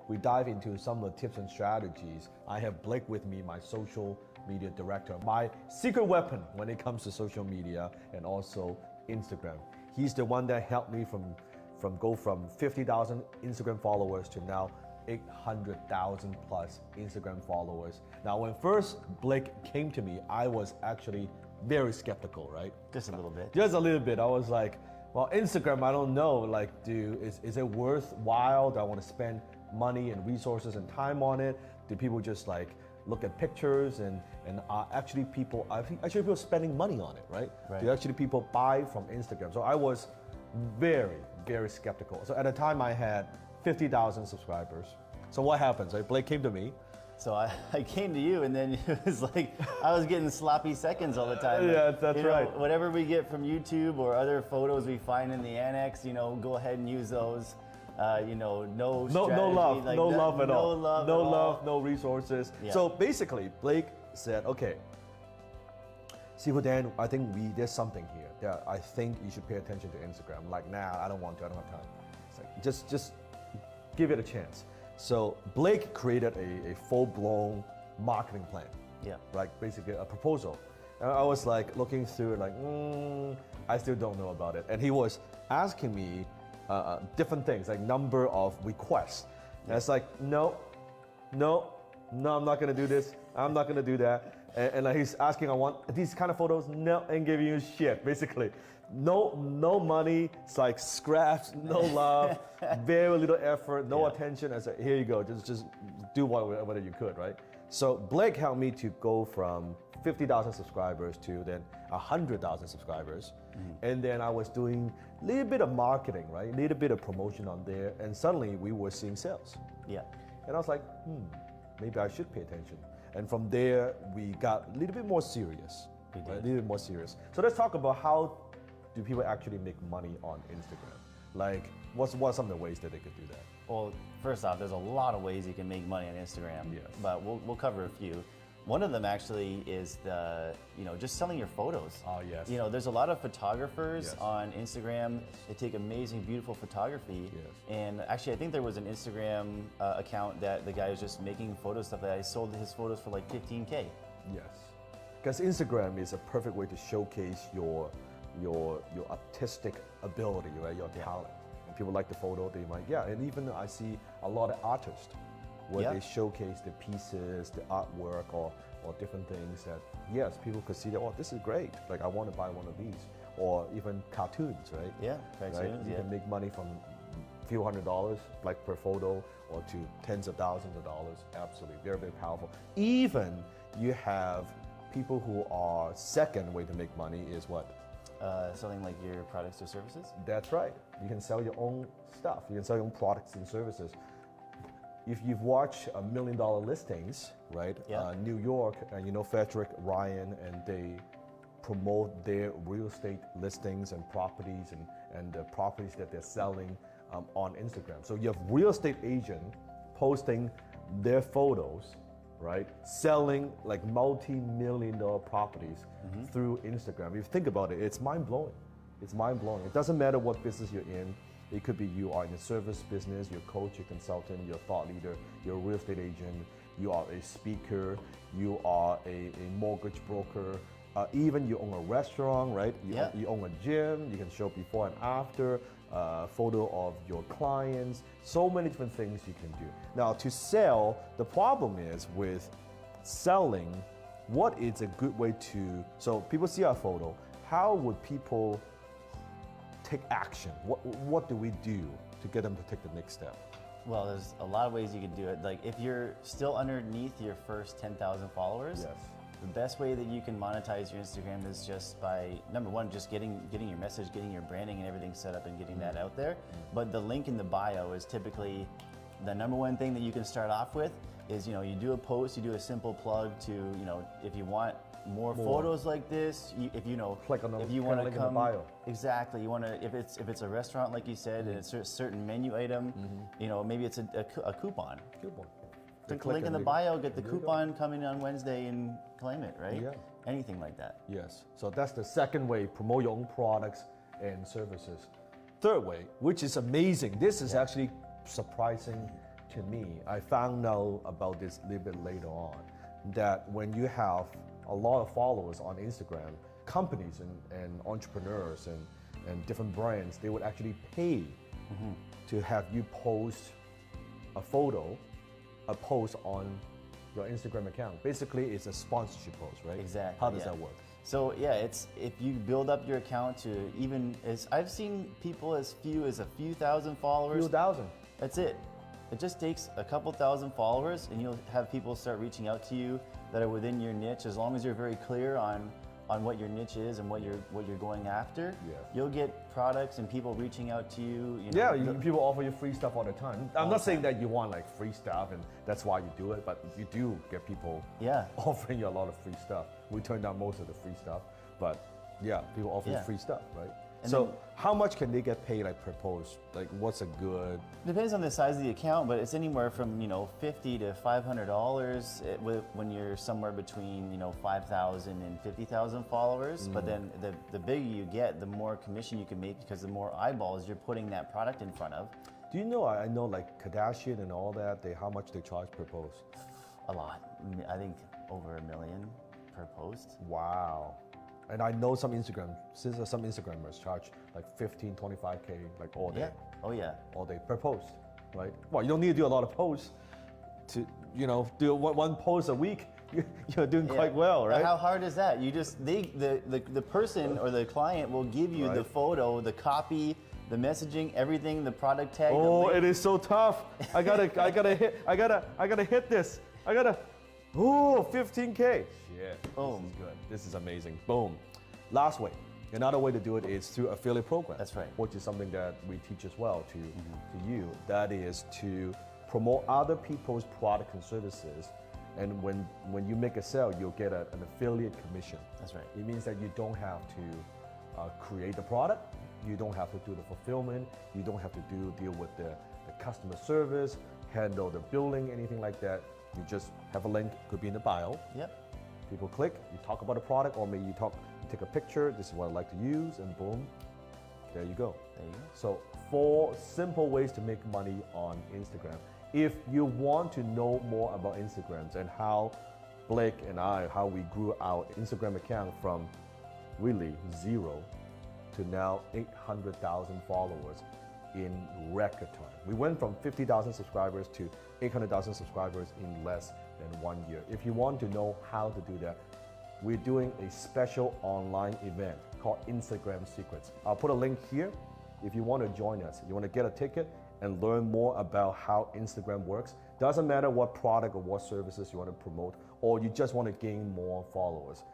we dive into some of the tips and strategies, I have Blake with me, my social media director, my secret weapon when it comes to social media and also Instagram. He's the one that helped me from 50,000 Instagram followers to now 800,000 plus Instagram followers. Now, when first Blake came to me, I was actually very skeptical, right? Just a little bit. Just a little bit. I was like, well, Instagram, I don't know. Like, is it worthwhile? Do I want to spend money and resources and time on it? Do people just like look at pictures and actually people spending money on it, right? Do actually people buy from Instagram? So I was very, very skeptical. So at the time I had 50,000 subscribers. So what happens? Right? Blake came to me. So I came to you, and then it was like I was getting sloppy seconds all the time. Yeah, that's right. Whatever we get from YouTube or other photos we find in the annex, go ahead and use those. No strategy, love, like no that, love at all. No love, no resources. Yeah. So basically, Blake said, okay, Sifu Dan, I think there's something here. Yeah, I think you should pay attention to Instagram. I'm like, nah, I don't want to, I don't have time. It's like, just give it a chance. So Blake created a full-blown marketing plan. Yeah. Like basically a proposal. And I was like looking through it like, I still don't know about it. And he was asking me different things, like number of requests. And it's like, no, I'm not gonna do this. I'm not gonna do that. And like he's asking, I want these kind of photos. No, ain't giving you shit, basically. No money. It's like scraps, no love, very little effort, no attention. I said, here you go. Just do whatever you could, right? So Blake helped me to go from 50,000 subscribers to then 100,000 subscribers. And then I was doing a little bit of marketing, right? A little bit of promotion on there. And suddenly we were seeing sales. Yeah. And I was like, maybe I should pay attention. And from there, we got a little bit more serious. We did. Right? A little bit more serious. So let's talk about how do people actually make money on Instagram? Like, what's some of the ways that they could do that? Well, first off, there's a lot of ways you can make money on Instagram. Yes. But we'll cover a few. One of them actually is just selling your photos. Oh, yes. There's a lot of photographers Yes. on Instagram. They take amazing, beautiful photography. Yes. And actually, I think there was an Instagram account that the guy was just making photo stuff that I sold his photos for like 15K. Yes. Because Instagram is a perfect way to showcase your artistic ability, right? Your talent. And people like the photo, they might, and even I see a lot of artists where they showcase the pieces, the artwork, or different things that, yes, people could see that, oh, this is great. Like, I want to buy one of these. Or even cartoons, right? Yeah, cartoons, right? You can make money from a few $100s, like per photo, or to tens of thousands of dollars. Absolutely, very, very powerful. Even you have people who are second way to make money is what? Selling like your products or services? That's right. You can sell your own stuff. You can sell your own products and services. If you've watched $1 million listings, right? Yeah. New York, Frederick Ryan, and they promote their real estate listings and properties and the properties that they're selling on Instagram. So you have real estate agent posting their photos, right? Selling like multi-million-dollar properties through Instagram. If you think about it, it's mind-blowing. It's mind-blowing. It doesn't matter what business you're in. It could be you are in a service business, you're a coach, you're a consultant, you're a thought leader, you're a real estate agent, you are a speaker, you are a mortgage broker, even you own a restaurant, right? You own a gym, you can show before and after, photo of your clients, so many different things you can do. Now to sell, the problem is with selling, what is a good way to, so people see our photo, how would people take action? What do we do to get them to take the next step? Well, there's a lot of ways you can do it. Like if you're still underneath your first 10,000 followers, the best way that you can monetize your Instagram is just by, number one, just getting your message, getting your branding and everything set up and getting that out there. But the link in the bio is typically the number one thing that you can start off with is, you do a post, you do a simple plug to, if you want more photos like this, if click on the, if you want to link come, in the bio. Exactly, you want to, if it's a restaurant like you said, and it's a certain menu item, maybe it's a coupon. Click the link in the bio, get the coupon, come in on Wednesday and claim it, right? Yeah. Anything like that. Yes, so that's the second way, promote your own products and services. Third way, which is amazing, this is actually surprising to me, I found out about this a little bit later on, that when you have a lot of followers on Instagram, companies and entrepreneurs and different brands, they would actually pay to have you post a photo, a post on your Instagram account. Basically, it's a sponsorship post, right? Exactly. How does that work? So yeah, it's if you build up your account to even as I've seen people as few as a few thousand followers. Few thousand. That's it. It just takes a couple thousand followers, and you'll have people start reaching out to you that are within your niche. As long as you're very clear on what your niche is and what you're going after, Yes. you'll get products and people reaching out to you. Yeah, people offer you free stuff all the time. I'm not saying that you want like free stuff and that's why you do it, but you do get people offering you a lot of free stuff. We turn down most of the free stuff, but yeah, people offer you free stuff, right? And so then, how much can they get paid like per post? Like what's a good? Depends on the size of the account, but it's anywhere from $50 to $500 when you're somewhere between 5,000 and 50,000 followers. But then the bigger you get, the more commission you can make because the more eyeballs you're putting that product in front of. Do you know? I know like Kardashian and all that. How much they charge per post? A lot. I think over $1 million per post. Wow. And I know some Instagrammers charge like 15, 25K like all day. Yeah. Oh yeah. All day per post, right? Well, you don't need to do a lot of posts to, do one post a week. You're doing quite well, right? But how hard is that? You just the person or the client will give you the photo, the copy, the messaging, everything, the product tag. Oh, it is so tough. I gotta hit this. 15K. Shit. Boom. This is good. This is amazing. Boom. Last way. Another way to do it is through affiliate program. That's right. Which is something that we teach as well to you. That is to promote other people's products and services. And when you make a sale, you'll get an affiliate commission. That's right. It means that you don't have to create the product. You don't have to do the fulfillment. You don't have to deal with the customer service, handle the billing, anything like that. You just have a link, could be in the bio. Yep. People click, you talk about the product, or maybe you take a picture, this is what I like to use, and boom, there you go. There you go. So 4 simple ways to make money on Instagram. If you want to know more about Instagrams and how Blake and how we grew our Instagram account from really 0 to now 800,000 followers in record time. We went from 50,000 subscribers to 800,000 subscribers in less than 1 year. If you want to know how to do that, we're doing a special online event called Instagram Secrets. I'll put a link here. If you want to join us, you want to get a ticket and learn more about how Instagram works. Doesn't matter what product or what services you want to promote, or you just want to gain more followers.